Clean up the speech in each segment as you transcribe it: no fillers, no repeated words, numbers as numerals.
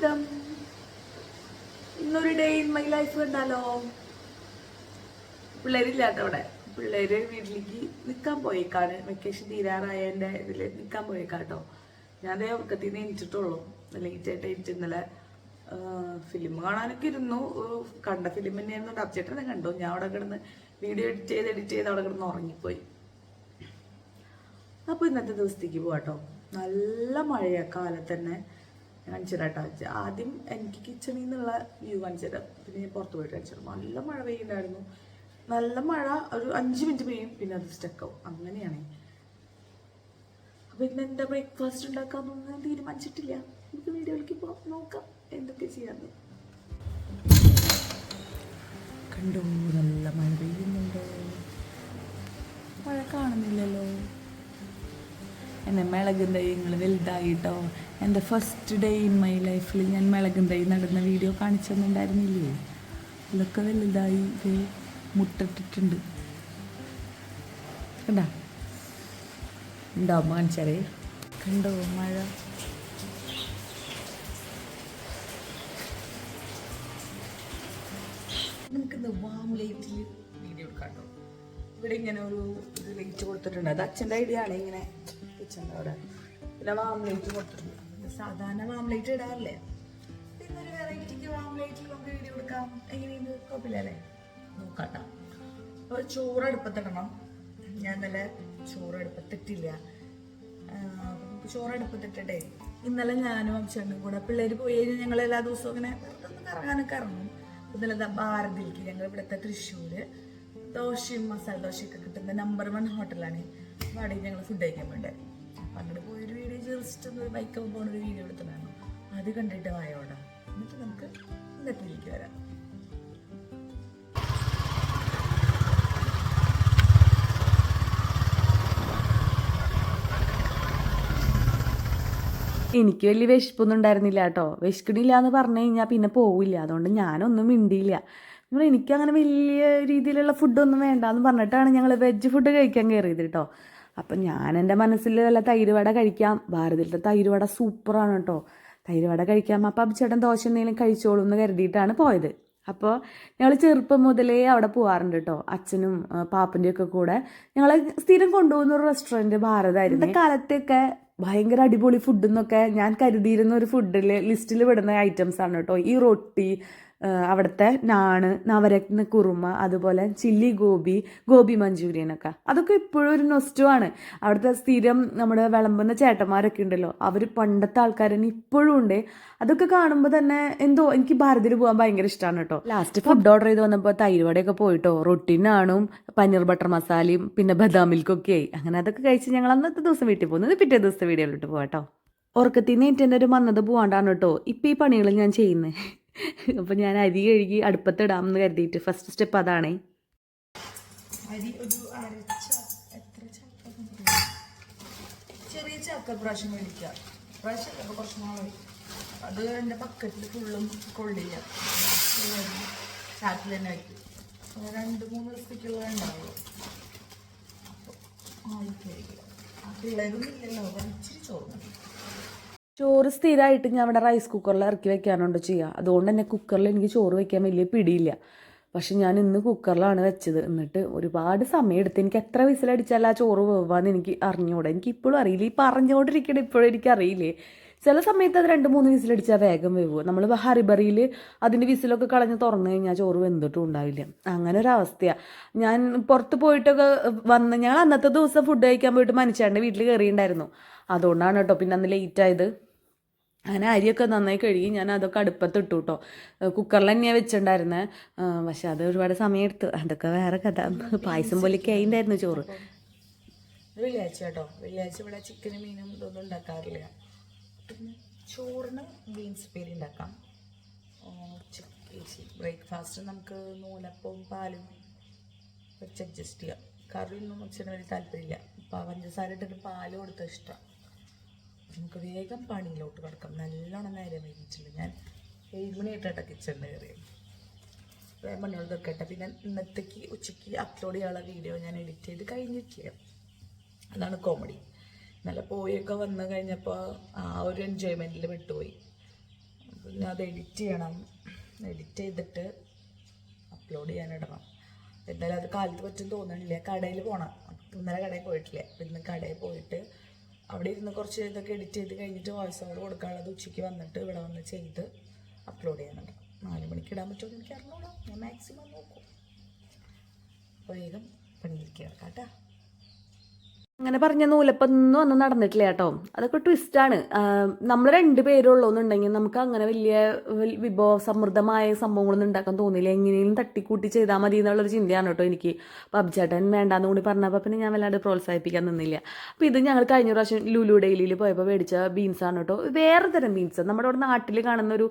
സ്വാഗതം. ഇന്നൊരു day in my life കണ്ടാലോ. പിള്ളേരില്ലാട്ടോ അവിടെ. പിള്ളേര് വീട്ടിലേക്ക് നിൽക്കാൻ പോയേക്കാണ്. വെക്കേഷൻ തീരാറായതിൻ്റെ ഇതിൽ നിൽക്കാൻ പോയേക്കാട്ടോ. ഞാൻ അതേ ഉറക്കത്തിൽ നിന്ന് എണീച്ചിട്ടുള്ളൂ. ലേറ്റായിട്ട് എണീറ്റ് ഇന്നലെ ഫിലിം കാണാനൊക്കെ ഇരുന്നു. കണ്ട ഫിലിം തന്നെയായിരുന്നു. ഡബ്ചേട്ടനെ കണ്ടു. ഞാൻ അവിടെ കിടന്ന് വീഡിയോ എഡിറ്റ് ചെയ്ത് അവിടെ കിടന്ന് ഉറങ്ങിപ്പോയി. അപ്പോൾ ഇന്നത്തെ ദിവസത്തേക്ക് പോവാട്ടോ. നല്ല മഴയാണ് കാലത്ത് തന്നെ. കാണിച്ചു തരാം കേട്ടോ. ആദ്യം എനിക്ക് കിച്ചണിൽ നിന്നുള്ള വ്യൂ കാണിച്ചു തരാം. പിന്നെ ഞാൻ പുറത്ത് പോയിട്ട് കാണിച്ചു തരാം. നല്ല മഴ പെയ്യുന്നുണ്ടായിരുന്നു. നല്ല മഴ ഒരു 5 മിനിറ്റ് പെയ്യും, പിന്നെ അത് സ്റ്റക്കാവും. അങ്ങനെയാണ്. അപ്പോൾ ഇന്ന് എന്താ ബ്രേക്ക്ഫാസ്റ്റ് ഉണ്ടാക്കാമെന്ന് ഞാൻ തീരുമാനിച്ചിട്ടില്ല. നമുക്ക് വീഡിയോയിലേക്ക് പോകാം, നോക്കാം എന്തൊക്കെ ചെയ്യാമെന്ന്. കണ്ടോ, നല്ല മഴ പെയ്യുന്നുണ്ടോ? മഴ കാണുന്നില്ലല്ലോ. എന്നെ മിളകും തൈ നിങ്ങൾ വലുതായിട്ടോ. എൻ്റെ ഫസ്റ്റ് ഡേ ഇൻ മൈ ലൈഫിൽ ഞാൻ മിളകും തൈ നടുന്ന വീഡിയോ കാണിച്ചു തന്നിട്ടുണ്ടായിരുന്നില്ലേ? ഇതൊക്കെ വലുതായി മുട്ടിട്ടിട്ടുണ്ട്. കണ്ടാ ഉണ്ടാവും കാണിച്ചാലേ. കണ്ടോ മഴ. നമുക്കിന്ന് വാം ലൈറ്റിൽ വീഡിയോ എടുക്കാട്ടോ. ഇവിടെ ഇങ്ങനെ ഒരു ലൈറ്റ് കൊടുത്തിട്ടുണ്ട്. അത് അച്ഛൻ്റെ ഐഡിയ ആണ്. ഇങ്ങനെ കിച്ചൻ്റെ അവിടെ പിന്നെ വാം ലൈറ്റ് കൊടുത്തിട്ടുണ്ട്. സാധാരണ വാം ലൈറ്റ് ഇടാറില്ലേ? ഇന്നൊരു വെറൈറ്റിക്ക് വാം ലൈറ്റിൽ നമുക്ക് വീഡിയോ എടുക്കാം. എങ്ങനെയുണ്ട്? കുഴപ്പമില്ലല്ലേ? നോക്കാട്ടോ. അപ്പോൾ ചോറ് അടുപ്പത്തിടണം. ഞാൻ ഇന്നലെ ചോറ് അടുപ്പത്തിട്ടില്ല. നമുക്ക് ചോറ് അടുപ്പത്തിട്ടേ. ഇന്നലെ ഞാനും അച്ഛനും കൂടെ പിള്ളേർ പോയി കഴിഞ്ഞാൽ ഞങ്ങൾ എല്ലാ ദിവസവും ഇങ്ങനെ കറങ്ങാനൊക്കെ ഇറങ്ങും. ഇന്നലെ ഭാരതിലേക്ക്, ഞങ്ങൾ ഇവിടുത്തെ തൃശ്ശൂർ ദോശയും മസാല ദോശയൊക്കെ കിട്ടുന്ന നമ്പർ 1 ഹോട്ടലാണ്. അപ്പോൾ അവിടെ ഞങ്ങൾ ഫുഡ് കഴിക്കാൻ വേണ്ടേ. അപ്പം അങ്ങോട്ട് പോയൊരു വീഡിയോ ജസ്റ്റ് ഒന്ന് ബൈക്കൊക്കെ പോകുന്നൊരു വീഡിയോ എടുത്തിട്ടാണ്. അത് കണ്ടിട്ട് വായോടാ. എന്നിട്ട് നമുക്ക് ഇന്നത്തേക്ക് വരാം. എനിക്ക് വലിയ വിശപ്പൊന്നും ഉണ്ടായിരുന്നില്ല കേട്ടോ. വിശക്കണില്ല എന്ന് പറഞ്ഞു കഴിഞ്ഞാൽ പിന്നെ പോവില്ല. അതുകൊണ്ട് ഞാനൊന്നും മിണ്ടിയില്ല. എനിക്കങ്ങനെ വലിയ രീതിയിലുള്ള ഫുഡൊന്നും വേണ്ടാന്ന് പറഞ്ഞിട്ടാണ് ഞങ്ങൾ വെജ് ഫുഡ് കഴിക്കാൻ കയറിയത് കേട്ടോ. അപ്പം ഞാൻ എൻ്റെ മനസ്സിൽ വല്ല തൈര് വട കഴിക്കാം. ഭാരതത്തിലത്തെ തൈര് വട സൂപ്പറാണ് കേട്ടോ. തൈര് വട കഴിക്കാം. അപ്പം അഭിച്ചേട്ടൻ ദോശ എന്തെങ്കിലും കഴിച്ചോളൂ എന്ന് കരുതിയിട്ടാണ് പോയത്. അപ്പോൾ ഞങ്ങൾ ചെറുപ്പം മുതലേ അവിടെ പോകാറുണ്ട് കേട്ടോ. അച്ഛനും പാപ്പൻ്റെയും ഒക്കെ കൂടെ ഞങ്ങൾ സ്ഥിരം കൊണ്ടുപോകുന്ന ഒരു റെസ്റ്റോറൻറ്റ് ഭാരതമായിരുന്നു. കാലത്തൊക്കെ ഭയങ്കര അടിപൊളി ഫുഡ് എന്നൊക്കെ ഞാൻ കരുതിയിരുന്ന ഒരു ഫുഡിൽ ലിസ്റ്റിൽ വിടുന്ന ഐറ്റംസ് ആണ് കേട്ടോ. ഈ റൊട്ടി, അവിടുത്തെ നാണ്, നവരത്ന കുറുമ, അതുപോലെ ചില്ലി ഗോബി മഞ്ചൂരിയനൊക്കെ. അതൊക്കെ ഇപ്പോഴും ഒരു നൊസ്റ്റുമാണ്. അവിടുത്തെ സ്ഥിരം നമ്മുടെ വിളമ്പുന്ന ചേട്ടന്മാരൊക്കെ ഉണ്ടല്ലോ, അവർ പണ്ടത്തെ ആൾക്കാർ തന്നെ ഇപ്പോഴും ഉണ്ട്. അതൊക്കെ കാണുമ്പോൾ തന്നെ എന്തോ എനിക്ക് ഭാരതിൽ പോകാൻ ഭയങ്കര ഇഷ്ടമാണ് കേട്ടോ. ലാസ്റ്റ് ഫുഡ് ഓർഡർ ചെയ്ത് വന്നപ്പോൾ തൈരുവടയൊക്കെ പോയിട്ടോ. റൊട്ടിനാണും പനീർ ബട്ടർ മസാലയും പിന്നെ ബദാം മിൽക്കൊക്കെ ആയി. അങ്ങനെ അതൊക്കെ കഴിച്ച് ഞങ്ങൾ അന്നത്തെ ദിവസം വീട്ടിൽ പോകുന്നത്. പിറ്റേ ദിവസത്തെ വീഡിയോയിലോട്ട് പോകാട്ടോ. ഉറക്കത്തിൽ നിന്ന് എൻ്റെ ഒരു മന്നത് പോകാണ്ടാണ് കേട്ടോ ഇപ്പം ഈ പണികൾ ഞാൻ ചെയ്യുന്നത്. അപ്പം ഞാൻ അരി കഴുകി അടുപ്പത്തിടാമെന്ന് കരുതിയിട്ട് ഫസ്റ്റ് സ്റ്റെപ്പ് അതാണേ. അരി ഒരു ചെറിയ ചക്ക പ്രാവശ്യം മേടിക്കുക. പ്രാവശ്യം കുറച്ച് നാളെ അത് എൻ്റെ ബക്കറ്റിൽ ഫുള്ളും കൊള്ളില്ല. ചാക്കിൽ തന്നെ വയ്ക്കും. 2-3 ദിവസത്തേക്കുള്ള ഉണ്ടാവുള്ളൂ. അപ്പോൾ പിള്ളേരൊന്നും ഇല്ലല്ലോ. ഇച്ചിരി ചോറ് ചോറ് സ്ഥിരമായിട്ട് ഞാൻ അവിടെ റൈസ് കുക്കറിൽ ഇറക്കി വെക്കാനുണ്ടോ ചെയ്യുക. അതുകൊണ്ട് തന്നെ കുക്കറിൽ എനിക്ക് ചോറ് വെക്കാൻ വലിയ പിടിയില്ല. പക്ഷെ ഞാൻ ഇന്ന് കുക്കറിലാണ് വെച്ചത്. എന്നിട്ട് ഒരുപാട് സമയം എടുത്ത്. എനിക്ക് എത്ര വിസിലടിച്ചാൽ ആ ചോറ് വേവാന്ന് എനിക്ക് അറിഞ്ഞൂടെ. എനിക്ക് ഇപ്പോഴും അറിയില്ല. ഈ പറഞ്ഞുകൊണ്ടിരിക്കണം ഇപ്പോഴും എനിക്കറിയില്ലേ. ചില സമയത്ത് അത് 2-3 വിസിലടിച്ചാൽ വേഗം വേവുക. നമ്മൾ ഹറിബറിയിൽ അതിൻ്റെ വിസിലൊക്കെ കളഞ്ഞ് തുറന്നു കഴിഞ്ഞാൽ ചോറ് വെന്തിട്ടും ഉണ്ടാവില്ല. അങ്ങനെ ഒരു അവസ്ഥയാണ്. ഞാൻ പുറത്ത് പോയിട്ടൊക്കെ വന്ന് ഞങ്ങൾ അന്നത്തെ ദിവസം ഫുഡ് കഴിക്കാൻ പോയിട്ട് മനുഷ്യൻ്റെ വീട്ടിൽ കയറിയിട്ടുണ്ടായിരുന്നു. അതുകൊണ്ടാണ് കേട്ടോ പിന്നെ അന്ന് ലേറ്റായത്. അങ്ങനെ അരിയൊക്കെ നന്നായി കഴുകി ഞാൻ അതൊക്കെ അടുപ്പത്തിട്ടു കേട്ടോ. കുക്കറിൽ തന്നെയാണ് വെച്ചിട്ടുണ്ടായിരുന്നത്. പക്ഷെ അത് ഒരുപാട് സമയം എടുത്തു. അതൊക്കെ വേറെ കഥ. പായസം പോലെയൊക്കെ ആയിട്ടുണ്ടായിരുന്നു ചോറ്. വെള്ളിയാഴ്ച കേട്ടോ. വെള്ളിയാഴ്ച ഇവിടെ ചിക്കനും മീനും ഇതൊന്നും ഉണ്ടാക്കാറില്ല. പിന്നെ ചോറിന് ബീൻസ് പേരി ഉണ്ടാക്കാം. ബ്രേക്ക്ഫാസ്റ്റ് നമുക്ക് നൂലപ്പവും പാലും വെച്ച് അഡ്ജസ്റ്റ് ചെയ്യാം. കറിയൊന്നും അച്ഛന് വലിയ താല്പര്യമില്ല. പഞ്ചസാര ഇട്ടിട്ട് പാല് കൊടുത്ത ഇഷ്ടം. നമുക്ക് വേഗം പണിയിലോട്ട് കിടക്കാം. നല്ലോണം നേരം വൈകിച്ചില്ല. ഞാൻ 7 മണി ആയിട്ടാണ് കിച്ചണിൽ കയറിയത്. വേഗം പണികൾ തീർക്കട്ടെ. പിന്നെ ഇന്നത്തേക്ക് ഉച്ചയ്ക്ക് അപ്ലോഡ് ചെയ്യാനുള്ള വീഡിയോ ഞാൻ എഡിറ്റ് ചെയ്ത് കഴിഞ്ഞിട്ടില്ല. അതാണ് കോമഡി. ഇന്നലെ പോയൊക്കെ വന്നു കഴിഞ്ഞപ്പോൾ ആ ഒരു എൻജോയ്മെൻറ്റിൽ വിട്ടുപോയി. പിന്നെ അത് എഡിറ്റ് ചെയ്യണം. എഡിറ്റ് ചെയ്തിട്ട് അപ്ലോഡ് ചെയ്യാനിടണം. എന്തായാലും അത് കാലത്ത് പറ്റും തോന്നണില്ല. കടയിൽ പോകണം. ഇന്നലെ കടയിൽ പോയിട്ടില്ല. അപ്പം ഇന്ന് കടയിൽ പോയിട്ട് അവിടെ ഇരുന്ന് കുറച്ച് ഇതൊക്കെ എഡിറ്റ് ചെയ്ത് കഴിഞ്ഞിട്ട് വോയിസ് ഓവർ കൊടുക്കാനുള്ളത് ഉച്ചയ്ക്ക് വന്നിട്ട് ഇവിടെ വന്ന് ചെയ്ത് അപ്ലോഡ് ചെയ്യാനുണ്ട്. 4 മണിക്ക് ഇടാൻ പറ്റുമെന്ന് എനിക്ക് അറിഞ്ഞോളാം. ഞാൻ മാക്സിമം നോക്കും. അപ്പോൾ വേഗം പണിയിരിക്കുക കേട്ടോ. അങ്ങനെ പറഞ്ഞ നൂലപ്പൊന്നും ഒന്നും നടന്നിട്ടില്ല കേട്ടോ. അതൊക്കെ ട്വിസ്റ്റാണ്. നമ്മൾ 2 പേരുള്ളൂന്നുണ്ടെങ്കിൽ നമുക്ക് അങ്ങനെ വലിയ വിഭവസമൃദ്ധമായ സംഭവങ്ങളൊന്നും ഉണ്ടാക്കാൻ തോന്നില്ല. എങ്ങനെയും തട്ടിക്കൂട്ടി ചെയ്താൽ മതി എന്നുള്ളൊരു ചിന്തയാണ് കേട്ടോ എനിക്ക്. പബ്ചേട്ടൻ വേണ്ടാന്ന് കൂടി പറഞ്ഞപ്പോൾ പിന്നെ ഞാൻ വല്ലാണ്ട് പ്രോത്സാഹിപ്പിക്കാൻ നിന്നില്ല. അപ്പോൾ ഇത് ഞങ്ങൾ കഴിഞ്ഞ പ്രാവശ്യം ലുലു ഡെയിലിയിൽ പോയപ്പോൾ മേടിച്ച ബീൻസാണ് കേട്ടോ. വേറെ തരം ബീൻസ്, നമ്മുടെ അവിടെ നാട്ടിൽ കാണുന്ന ഒരു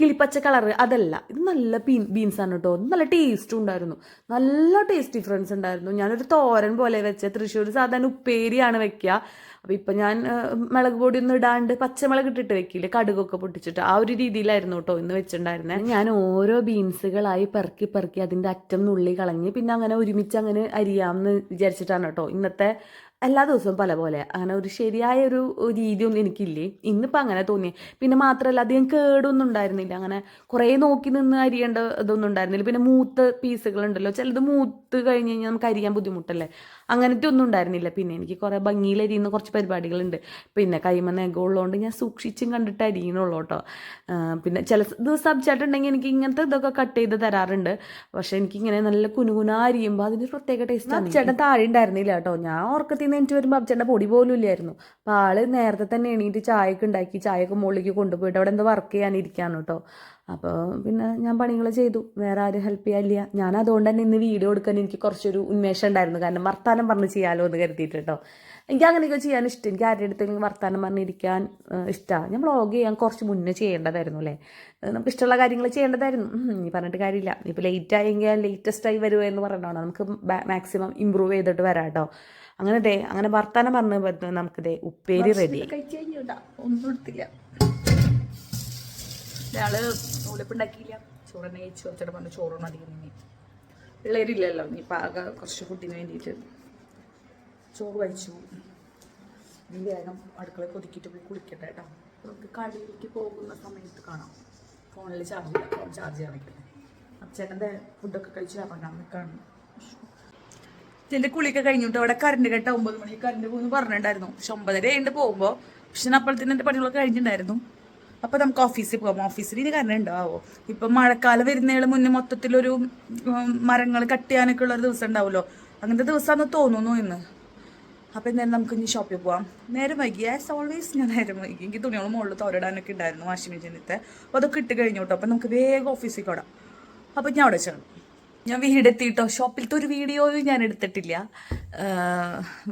കിളിപ്പച്ച കളറ് അതല്ല. ഇത് നല്ല ബീൻസാണ് കേട്ടോ. നല്ല ടേസ്റ്റും ഉണ്ടായിരുന്നു. നല്ല ടേസ്റ്റ് ഡിഫറൻസ് ഉണ്ടായിരുന്നു. ഞാനൊരു തോരൻ പോലെ വെച്ച തൃശ്ശൂർ സാധാരണ ഉപ്പേരിയാണ് വെക്കുക. അപ്പോൾ ഇപ്പം ഞാൻ മുളക് പൊടി ഒന്നും ഇടാണ്ട് പച്ചമുളക് ഇട്ടിട്ട് വെക്കില്ലേ, കടുകൊക്കെ പൊട്ടിച്ചിട്ട്, ആ ഒരു രീതിയിലായിരുന്നു കേട്ടോ ഇന്ന് വെച്ചിട്ടുണ്ടായിരുന്നത്. ഞാൻ ഓരോ ബീൻസുകളായി പെറുക്കി അതിൻ്റെ അറ്റം നുള്ളി കളഞ്ഞ് പിന്നെ അങ്ങനെ ഒരുമിച്ച് അങ്ങനെ അരിയാമെന്ന് വിചാരിച്ചിട്ടാണ് കേട്ടോ. ഇന്നത്തെ എല്ലാ ദിവസവും പല പോലെ അങ്ങനെ ഒരു ശരിയായൊരു രീതിയൊന്നും എനിക്കില്ലേ. ഇന്നിപ്പോൾ അങ്ങനെ തോന്നി. പിന്നെ മാത്രമല്ല അധികം കേടൊന്നും ഉണ്ടായിരുന്നില്ല. അങ്ങനെ കുറേ നോക്കി നിന്ന് അരിയേണ്ട ഇതൊന്നും ഉണ്ടായിരുന്നില്ല. പിന്നെ മൂത്ത പീസുകളുണ്ടല്ലോ, ചിലത് മൂത്ത് കഴിഞ്ഞ് കഴിഞ്ഞാൽ നമുക്ക് അരിയാൻ ബുദ്ധിമുട്ടല്ലേ, അങ്ങനത്തെ ഒന്നും ഉണ്ടായിരുന്നില്ല. പിന്നെ എനിക്ക് കുറേ ഭംഗിയിൽ അരിയുന്ന കുറച്ച് പരിപാടികളുണ്ട്. പിന്നെ കൈമ നെഗമുള്ളതുകൊണ്ട് ഞാൻ സൂക്ഷിച്ചും കണ്ടിട്ട് അരിയണുള്ളൂ കേട്ടോ. പിന്നെ ചില ദിവസം അബ്ചേട്ടുണ്ടെങ്കിൽ എനിക്ക് ഇങ്ങനത്തെ ഇതൊക്കെ കട്ട് ചെയ്ത് തരാറുണ്ട്. പക്ഷെ എനിക്കിങ്ങനെ നല്ല കുനുകുന അരിയുമ്പോൾ അതിന് പ്രത്യേക ടേസ്റ്റ്. അബ്ചേട്ടൻ താഴെ ഉണ്ടായിരുന്നില്ല കേട്ടോ. ഞാൻ ഓർക്കത്തിൽ എനിക്ക് വരുമ്പോൾ അബ്ചേട്ടൻ്റെ പൊടി പോലും ഇല്ലായിരുന്നു. അപ്പോൾ ആള് നേരത്തെ തന്നെ എണീറ്റ് ചായയൊക്കെ ഉണ്ടാക്കി ചായയൊക്കെ മുകളിലേക്ക് കൊണ്ടുപോയിട്ട് അവിടെ എന്തോ വർക്ക് ചെയ്യാനിരിക്കുകയാണ് കേട്ടോ. അപ്പോൾ പിന്നെ ഞാൻ പണികൾ ചെയ്തു. വേറെ ആരും ഹെൽപ്പ് ചെയ്യാനില്ല. ഞാൻ അതുകൊണ്ട് തന്നെ ഇന്ന് വീഡിയോ എടുക്കാൻ എനിക്ക് കുറച്ചൊരു ഉന്മേഷം ഉണ്ടായിരുന്നു. കാരണം വർത്താനം പറഞ്ഞ് ചെയ്യാമല്ലോ എന്ന് കരുതിയിട്ട് കേട്ടോ. എനിക്ക് അങ്ങനെയൊക്കെ ചെയ്യാൻ ഇഷ്ടം. എനിക്ക് ആരുടെ അടുത്തെങ്കിലും വർത്താനം പറഞ്ഞിരിക്കാൻ ഇഷ്ടമാണ്. ഞാൻ വ്ളോഗ് ചെയ്യാൻ കുറച്ച് മുന്നേ ചെയ്യേണ്ടതായിരുന്നു അല്ലേ. നമുക്ക് ഇഷ്ടമുള്ള കാര്യങ്ങൾ ചെയ്യേണ്ടതായിരുന്നു. ഈ പറഞ്ഞിട്ട് കാര്യമില്ല. ഇപ്പോൾ ലേറ്റ് ആയെങ്കിൽ ലേറ്റസ്റ്റായി വരുമോ എന്ന് പറഞ്ഞിട്ടാണ്. നമുക്ക് മാക്സിമം ഇമ്പ്രൂവ് ചെയ്തിട്ട് വരാം കേട്ടോ. അങ്ങനെ വർത്താനം പറഞ്ഞ് നമുക്കിതേ ഉപ്പേരി റെഡി. കഴിച്ചു കഴിഞ്ഞൂട്ടാ, ഒന്നും എടുത്തില്ല. ഒരാള് നൂലപ്പുണ്ടാക്കിയില്ല. ചോറന്നെ കഴിച്ചു. അച്ഛടെ പറഞ്ഞ ചോറൊന്നും അധികം ഇനി പിള്ളേരില്ലല്ലോ. ഇനി പാക കുറച്ച് ഫുഡിന് വേണ്ടിയിട്ട് ചോറ് കഴിച്ചു. ഇനി വേഗം അടുക്കള കൊതിക്കിട്ട് പോയി കുളിക്കട്ടെ കേട്ടോ. നമുക്ക് കടയിലേക്ക് പോകുന്ന സമയത്ത് കാണാം. ഫോണിൽ ചാർജ് ചെയ്യാം. ഫോൺ ചാർജ് ചെയ്യാൻ വയ്ക്കട്ടെ. അച്ഛൻ്റെ ഫുഡൊക്കെ കഴിച്ച് ഇറങ്ങാൻ നിൽക്കണം. എൻ്റെ കുളിയൊക്കെ കഴിഞ്ഞിട്ട് അവിടെ കറണ്ട് കേട്ട 9 മണിക്ക് കറണ്ട് പോകുന്നു പറഞ്ഞിട്ടുണ്ടായിരുന്നു. പക്ഷെ 9:30 പോകുമ്പോൾ. പക്ഷെ അപ്പോഴത്തേനും എൻ്റെ പണികളൊക്കെ കഴിഞ്ഞിട്ടുണ്ടായിരുന്നു. അപ്പോൾ നമുക്ക് ഓഫീസിൽ പോകാം. ഓഫീസിൽ ഇനി കറണ്ട് ഉണ്ടാവോ? ഇപ്പം മഴക്കാലം വരുന്നതിന് മുന്നേ മൊത്തത്തിലൊരു മരങ്ങൾ കട്ട് ചെയ്യാനൊക്കെ ഉള്ളൊരു ദിവസം ഉണ്ടാവുമല്ലോ. അങ്ങനത്തെ ദിവസമാണെന്ന് തോന്നുന്നു ഇന്ന്. അപ്പോൾ എന്തായാലും നമുക്ക് ഇനി ഷോപ്പിൽ പോകാം. നേരം വൈകി ആസ് ഓൾവേസ് ഞാൻ നേരം വൈകി. എനിക്ക് തുണികൾ മുകളിൽ തോരിടാനൊക്കെ ഉണ്ടായിരുന്നു വാഷിംഗ് മെഷീനത്തെ. അപ്പോൾ അതൊക്കെ ഇട്ട് കഴിഞ്ഞു കേട്ടോ. അപ്പോൾ നമുക്ക് വേഗം ഓഫീസിൽ കൊടാം. അപ്പോൾ ഞാൻ അവിടെ ചെന്നു. ഞാൻ വീടെത്തിയിട്ടോ. ഷോപ്പിലത്തെ ഒരു വീഡിയോയും ഞാൻ എടുത്തിട്ടില്ല.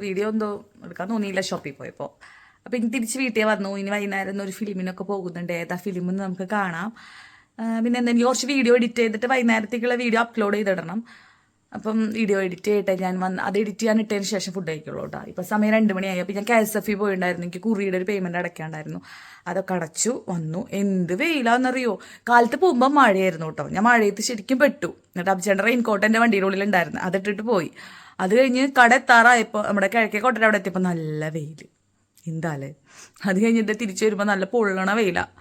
വീഡിയോ എന്തോ എടുക്കാൻ തോന്നിയില്ല ഷോപ്പിൽ പോയപ്പോൾ. അപ്പോൾ ഇനി തിരിച്ച് വീട്ടിൽ വന്നു. ഇനി വൈകുന്നേരം ഒരു ഫിലിമിനൊക്കെ പോകുന്നുണ്ട്. ഏതാ ഫിലിമെന്ന് നമുക്ക് കാണാം. പിന്നെ എന്തെങ്കിലും കുറച്ച് വീഡിയോ എഡിറ്റ് ചെയ്തിട്ട് വൈകുന്നേരത്തേക്കുള്ള വീഡിയോ അപ്ലോഡ് ചെയ്തിടണം. അപ്പം വീഡിയോ എഡിറ്റ് ചെയ്തിട്ട് ഞാൻ അത് എഡിറ്റ് ചെയ്യാൻ ഇട്ടതിന് ശേഷം ഫുഡ് കഴിക്കുള്ളൂ കേട്ടോ. ഇപ്പം സമയം 2 മണിയായി. അപ്പോൾ ഞാൻ KSF പോയിട്ടുണ്ടായിരുന്നു. എനിക്ക് കുറിയുടെ ഒരു പേയ്മെൻറ്റ് അടയ്ക്കാണ്ടായിരുന്നു. അതൊക്കെ അടച്ചു വന്നു. എന്ത് വെയിലാണെന്നറിയോ. കാലത്ത് പോകുമ്പോൾ മഴയായിരുന്നു കേട്ടോ. ഞാൻ മഴയത്ത് ശരിക്കും പെട്ടു. എന്നിട്ട് അബ്ചേട്ടൻ്റെ റെയിൻകോട്ട് എൻ്റെ വണ്ടിയുടെ ഉള്ളിലുണ്ടായിരുന്നു. അതിട്ടിട്ട് പോയി. അത് കഴിഞ്ഞ് കട എത്താറായപ്പോൾ നമ്മുടെ കിഴക്കേ കോട്ടയുടെ അവിടെ എത്തിയപ്പോൾ നല്ല വെയിൽ. എന്താല്ലേ. അത് കഴിഞ്ഞിട്ട് തിരിച്ചു വരുമ്പോൾ നല്ല പൊള്ളണ വെയിലാണ്.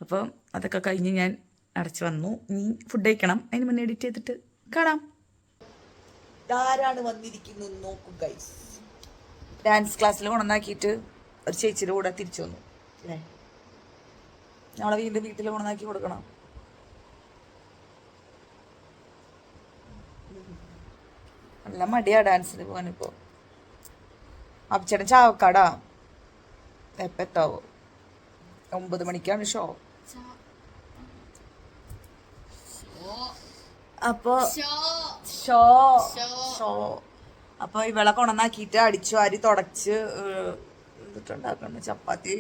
അപ്പോൾ അതൊക്കെ കഴിഞ്ഞ് ഞാൻ അടച്ചു വന്നു. ഇനി ഫുഡ് കഴിക്കണം. അതിന് മുന്നേ എഡിറ്റ് ചെയ്തിട്ട് കാണാം. ആരാണ് വന്നിരിക്കുന്നത് നോക്കും ഗൈസ്. ഡാൻസ് ക്ലാസ്സിൽ കൊണ്ടുവന്നാക്കിയിട്ട് ഒരു ചേച്ചിയുടെ കൂടെ തിരിച്ചു വന്നു അല്ലേ. ഞങ്ങളെ വീട്ടിൽ കൊണ്ടുവന്നാക്കി കൊടുക്കണം. നല്ല മടിയാ ഡാൻസിന് പോകാനിപ്പോൾ. അബ്ചേട്ടൻ ചാവക്കാടാ. എപ്പോൾ എത്താവോ? 9 മണിക്കാണ് ഷോ. അപ്പോൾ ഷോ അപ്പോൾ ഇവളെ കൊണന്നാക്കിയിട്ട് അടിച്ചു വാരി തുടച്ച് എന്നിട്ടുണ്ടാക്കണം. ചപ്പാത്തി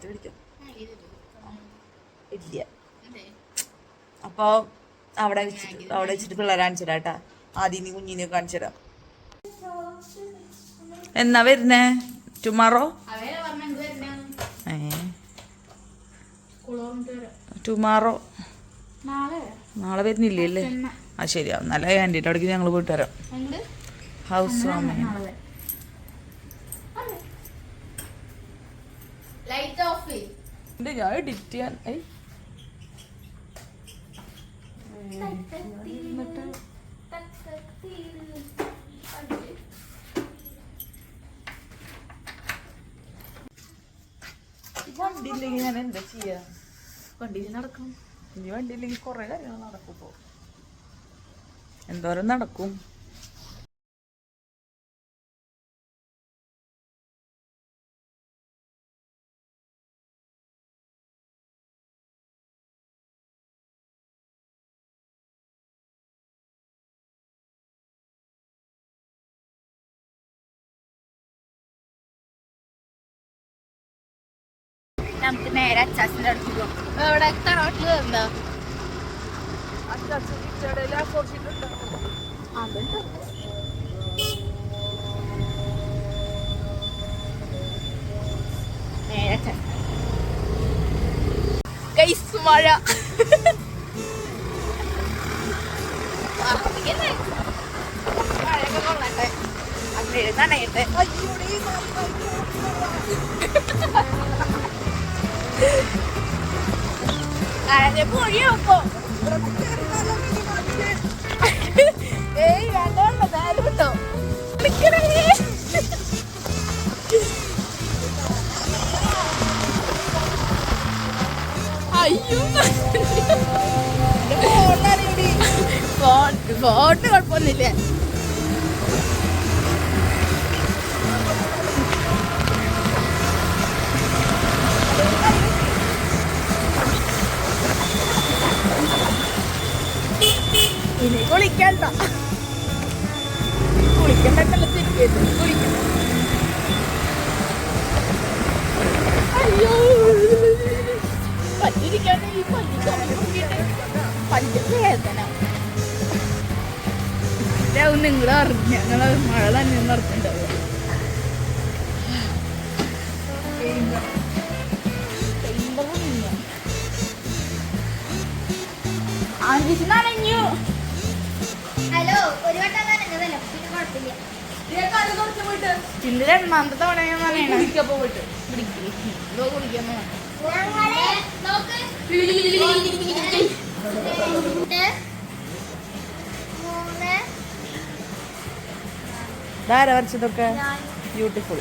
പിടിക്കാം ഇല്ല. അപ്പോൾ അവിടെ വെച്ചിട്ട് പിള്ളേരെ കാണിച്ചു തരാം കേട്ടാ. ആദ്യം നീ കുഞ്ഞിനെ കാണിച്ചു തരാം. എന്നാ വരുന്നേ? ടുമാറോ? ടുമാറോ നാളെ വരുന്നില്ലേ? ആ ശരിയാ. നല്ല ആൻറ്റീൻ്റെ അവിടേക്ക് ഞങ്ങൾ പോയിട്ട് വരാം. ഹൗസ് വാമിങ്. ഞാൻ എഡിറ്റ് ചെയ്യാൻ വണ്ടിയില്ലെങ്കിൽ ഞാൻ എന്താ ചെയ്യാ? വണ്ടിയിൽ നടക്കും. ഇനി വണ്ടിയില്ലെങ്കിൽ കുറെ കാര്യങ്ങൾ നടക്കും. ഇപ്പോ എന്തോരം നടക്കും. നമുക്ക് നേരെ അച്ചാച്ചൻ്റെ അടുത്ത് പോകാം. ഇവിടെ തറവാട്ടിൽ എന്താ നേരെ ഗൈസ് മഴ മഴയൊക്കെ കൊള്ളട്ടെ. അങ്ങനെ നനയട്ടെ. പൊഴിയോപ്പോ ഏയ് വേണ്ട നേരം കിട്ടോ അയ്യോ ഫോട്ടോ കുഴപ്പമൊന്നുമില്ല. ഇനി കുളിക്കണ്ട, കുളിക്കണ്ടല്ലോ തിരികെ കുളിക്കണ്ട. അയ്യോ പറ്റിരിക്കാൻ ഈ പഞ്ചവേദന നിങ്ങൾ അറിഞ്ഞ ഞങ്ങള് മഴ തന്നെ നടത്തുന്നുണ്ടാവുക. നനഞ്ഞു. ഹലോ ഒരു വട്ടം നനഞ്ഞതല്ലോ, പിന്നെ കുഴപ്പമില്ല. ഇതിന്റെ രണ്ടാമത്തെ തവണ ഞാൻ കുളിക്കാൻ പോയിട്ട് കുളിക്കാൻ ധാര വരച്ചതൊക്കെ ബ്യൂട്ടിഫുൾ.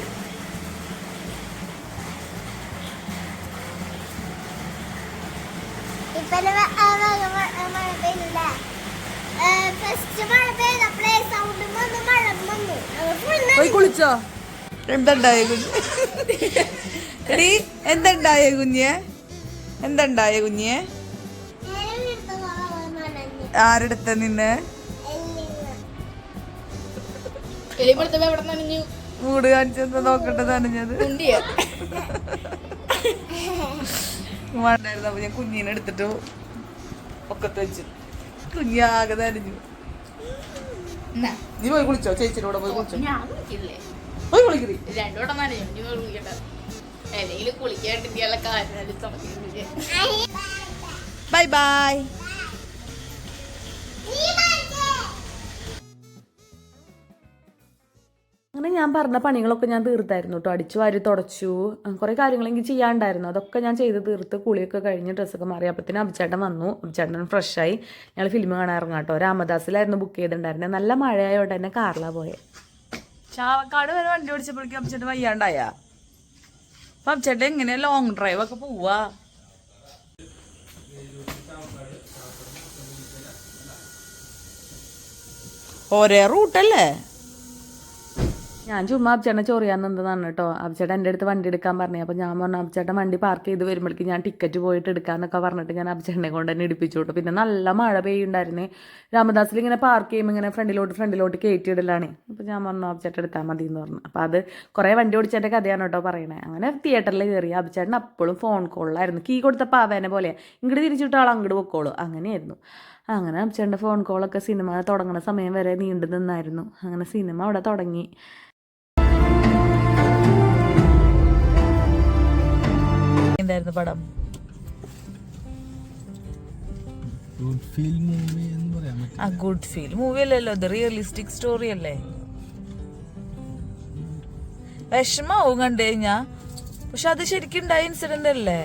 പോയി കുളിച്ചോ? എന്തുണ്ടായ കുഞ്ഞ്? എടീ എന്തുണ്ടായ കുഞ്ഞ്? എന്തുണ്ടായ കുഞ്ഞ്? ആരെടുത്ത നിന്നെ? മൂട് കാണിച്ചെന്ന് നോക്കട്ടെ നനഞ്ഞത്. വേണ്ടായിരുന്നു. അപ്പൊ ഞാൻ കുഞ്ഞിനെ എടുത്തിട്ട് ഒക്കത്ത് വെച്ചു. കുഞ്ഞാകെ നനഞ്ഞു. നീ പോയി കുളിച്ചോ? ചേച്ചിയുടെ കൂടെ പോയി കുളിച്ചോ? പോയി കുളിക്കറി. രണ്ടോട്ടം നനഞ്ഞു കുളിക്കട്ടെ. എന്തെങ്കിലും കുളിക്കാണ്ടിരിക്കാനുള്ള കാര്യം. Bye bye. അങ്ങനെ ഞാൻ പറഞ്ഞ പണികളൊക്കെ ഞാൻ തീർത്തായിരുന്നു കേട്ടോ. അടിച്ചു വാരി തുടച്ചു, കുറേ കാര്യങ്ങൾ എനിക്ക് ചെയ്യാണ്ടായിരുന്നു. അതൊക്കെ ഞാൻ ചെയ്ത് തീർത്ത് കുളിയൊക്കെ കഴിഞ്ഞ് ഡ്രസ്സൊക്കെ മാറി. അപ്പത്തിന് അഭിചേട്ടൻ വന്നു. അഭിചേട്ടൻ ഫ്രഷായി. ഞങ്ങൾ ഫിലിം കാണാൻ ഇറങ്ങാം കേട്ടോ. രാമദാസിലായിരുന്നു ബുക്ക് ചെയ്തിട്ടുണ്ടായിരുന്നത്. നല്ല മഴയായോണ്ട് തന്നെ കാറിലാണ് പോയത്. ചാവക്കാട് വരെ വണ്ടി ഓടിച്ചപ്പോഴേക്കും അഭിചേട്ടൻ വയ്യാണ്ടായ. അപ്പൊ അഭിചേട്ടൻ എങ്ങനെയാ ലോങ് ഡ്രൈവ് ഒക്കെ പോവാ? ഒരേ റൂട്ടല്ലേ? ഞാൻ ചുമ്മാ അബ്ചേട്ടനെ ചൊറിയാൻ നിന്നതാണ് കേട്ടോ. അബ്ചേട്ടൻ എൻ്റെ അടുത്ത് വണ്ടി എടുക്കാൻ പറഞ്ഞു. അപ്പോൾ ഞാൻ പറഞ്ഞു അബ്ചേട്ടൻ വണ്ടി പാർക്ക് ചെയ്ത് വരുമ്പോഴേക്കും ഞാൻ ടിക്കറ്റ് പോയിട്ട് എടുക്കാമെന്നൊക്കെ പറഞ്ഞിട്ട് ഞാൻ അബ്ചേട്ടനെ കൊണ്ട് തന്നെ ഇടിപ്പിച്ചു കേട്ടോ. പിന്നെ നല്ല മഴ പെയ്യുണ്ടായിരുന്നേ. രാമദാസിൽ ഇങ്ങനെ പാർക്ക് ചെയ്യുമ്പോൾ ഇങ്ങനെ ഫ്രണ്ടിലോട്ട് കയറ്റിയിടലാണ്. അപ്പോൾ ഞാൻ പറഞ്ഞു അബ്ചേട്ടൻ എടുത്താൽ മതി എന്ന് പറഞ്ഞു. അപ്പോൾ അത് കുറേ വണ്ടി ഓടിച്ചതിൻ്റെ കഥയാണ് കേട്ടോ പറയണേ. അങ്ങനെ തിയേറ്ററിൽ കയറി. അബ്ചേട്ടൻ അപ്പോഴും ഫോൺ കോളിലായിരുന്നു. കീ കൊടുത്തപ്പോൾ ആവേനെ പോലെ ഇങ്ങോട്ട് തിരിച്ചിട്ട് ആൾ അങ്ങോട്ട് പൊക്കോളൂ, അങ്ങനെയായിരുന്നു. അങ്ങനെ അബ്ചേട്ടൻ്റെ ഫോൺ കോളൊക്കെ സിനിമ തുടങ്ങുന്ന സമയം വരെ നീണ്ടു നിന്നായിരുന്നു. അങ്ങനെ സിനിമ അവിടെ തുടങ്ങി. എന്തായിരുന്നു പടം? ഗുഡ് ഫീൽ മൂവി അല്ലല്ലോ, അത് റിയലിസ്റ്റിക് സ്റ്റോറി അല്ലേ. വിഷമാവും കണ്ടു കഴിഞ്ഞാ. പക്ഷെ അത് ശരിക്കും ഉണ്ടായ ഇൻസിഡന്റ് അല്ലേ?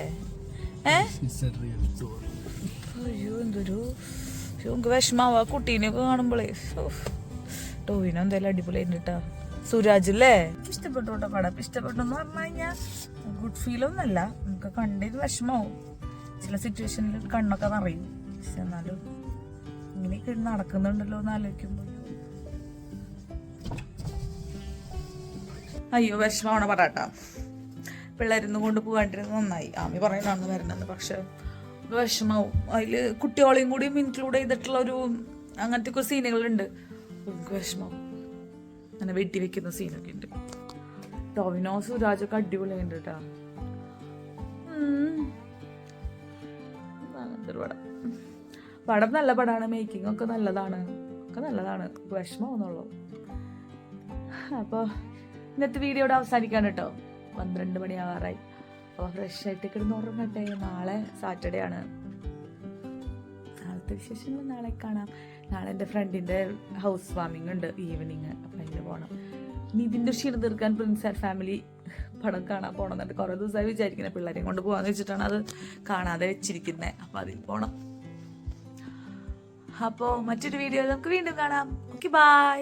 അയ്യോ എന്തൊരു പക്ഷെ നമുക്ക് വിഷമാവാ കുട്ടീനെയൊക്കെ കാണുമ്പോഴേ. ടോവിനോ എന്തായാലും അടിപൊളിയായിട്ട് കേട്ടാ. സുരാജ് അല്ലേ ഇഷ്ടപ്പെട്ടു കേട്ടോ പടം. ഇഷ്ടപ്പെട്ടു എന്ന് പറഞ്ഞു കഴിഞ്ഞാൽ ഗുഡ് ഫീലൊന്നല്ല, നമുക്ക് കണ്ടത് വിഷമാവും. ചില സിറ്റുവേഷനിൽ കണ്ണൊക്കെ നിറയും. പക്ഷെ എന്നാലും ഇങ്ങനെയൊക്കെ നടക്കുന്നുണ്ടല്ലോ എന്ന് ആലോചിക്കുമ്പോൾ അയ്യോ വിഷമാവണ പടാട്ടാ. പിള്ളേരൊന്നും കൊണ്ട് പോകാണ്ടിരുന്നത് നന്നായി. ആമി പറയുന്നതാണ് വരണമെന്ന്, പക്ഷെ വിഷമാവും. അതിൽ കുട്ടികളെയും കൂടി ഇൻക്ലൂഡ് ചെയ്തിട്ടുള്ള ഒരു അങ്ങനത്തെ ഒക്കെ സീനുകളുണ്ട്. നമുക്ക് വിഷമാവും. അങ്ങനെ വെട്ടി വെക്കുന്ന സീനൊക്കെ ഉണ്ട്. ടോവിനോ സുരാജൊക്കെ അടിപൊളിയുണ്ട് കേട്ടോ. അങ്ങനത്തെ ഒരു പടം നല്ല പടമാണ്. മേക്കിംഗ് ഒക്കെ നല്ലതാണ്, ഒക്കെ നല്ലതാണ്. വിഷമമെന്നുള്ളൂ. അപ്പോൾ ഇന്നത്തെ വീഡിയോയുടെ അവസാനിക്കാണ് കേട്ടോ. 12 മണിയാവാറായി. അപ്പോൾ ഫ്രഷ് ആയിട്ട് കിടന്ന് ഉറങ്ങട്ടെ. നാളെ സാറ്റർഡേ ആണ്. നാളത്തെ വിശേഷങ്ങൾ നാളെ കാണാം. നാളെ എൻ്റെ ഫ്രണ്ടിൻ്റെ ഹൗസ് വാമിംഗ് ഉണ്ട് ഈവനിങ്. അപ്പം അതിന് പോകണം. ഇനി ഇതിൻ്റെ ക്ഷീണം തീർക്കാൻ പ്രിൻസ് ആൻഡ് ഫാമിലി പടം കാണാൻ പോകണം എന്നിട്ട് കുറേ ദിവസമായി വിചാരിക്കുന്നത്. പിള്ളേരെയും കൊണ്ട് പോകാമെന്ന് വെച്ചിട്ടാണ് അത് കാണാതെ വെച്ചിരിക്കുന്നത്. അപ്പോൾ അതിൽ പോകണം. അപ്പോൾ മറ്റൊരു വീഡിയോയിൽ നമുക്ക് വീണ്ടും കാണാം. Okay, by.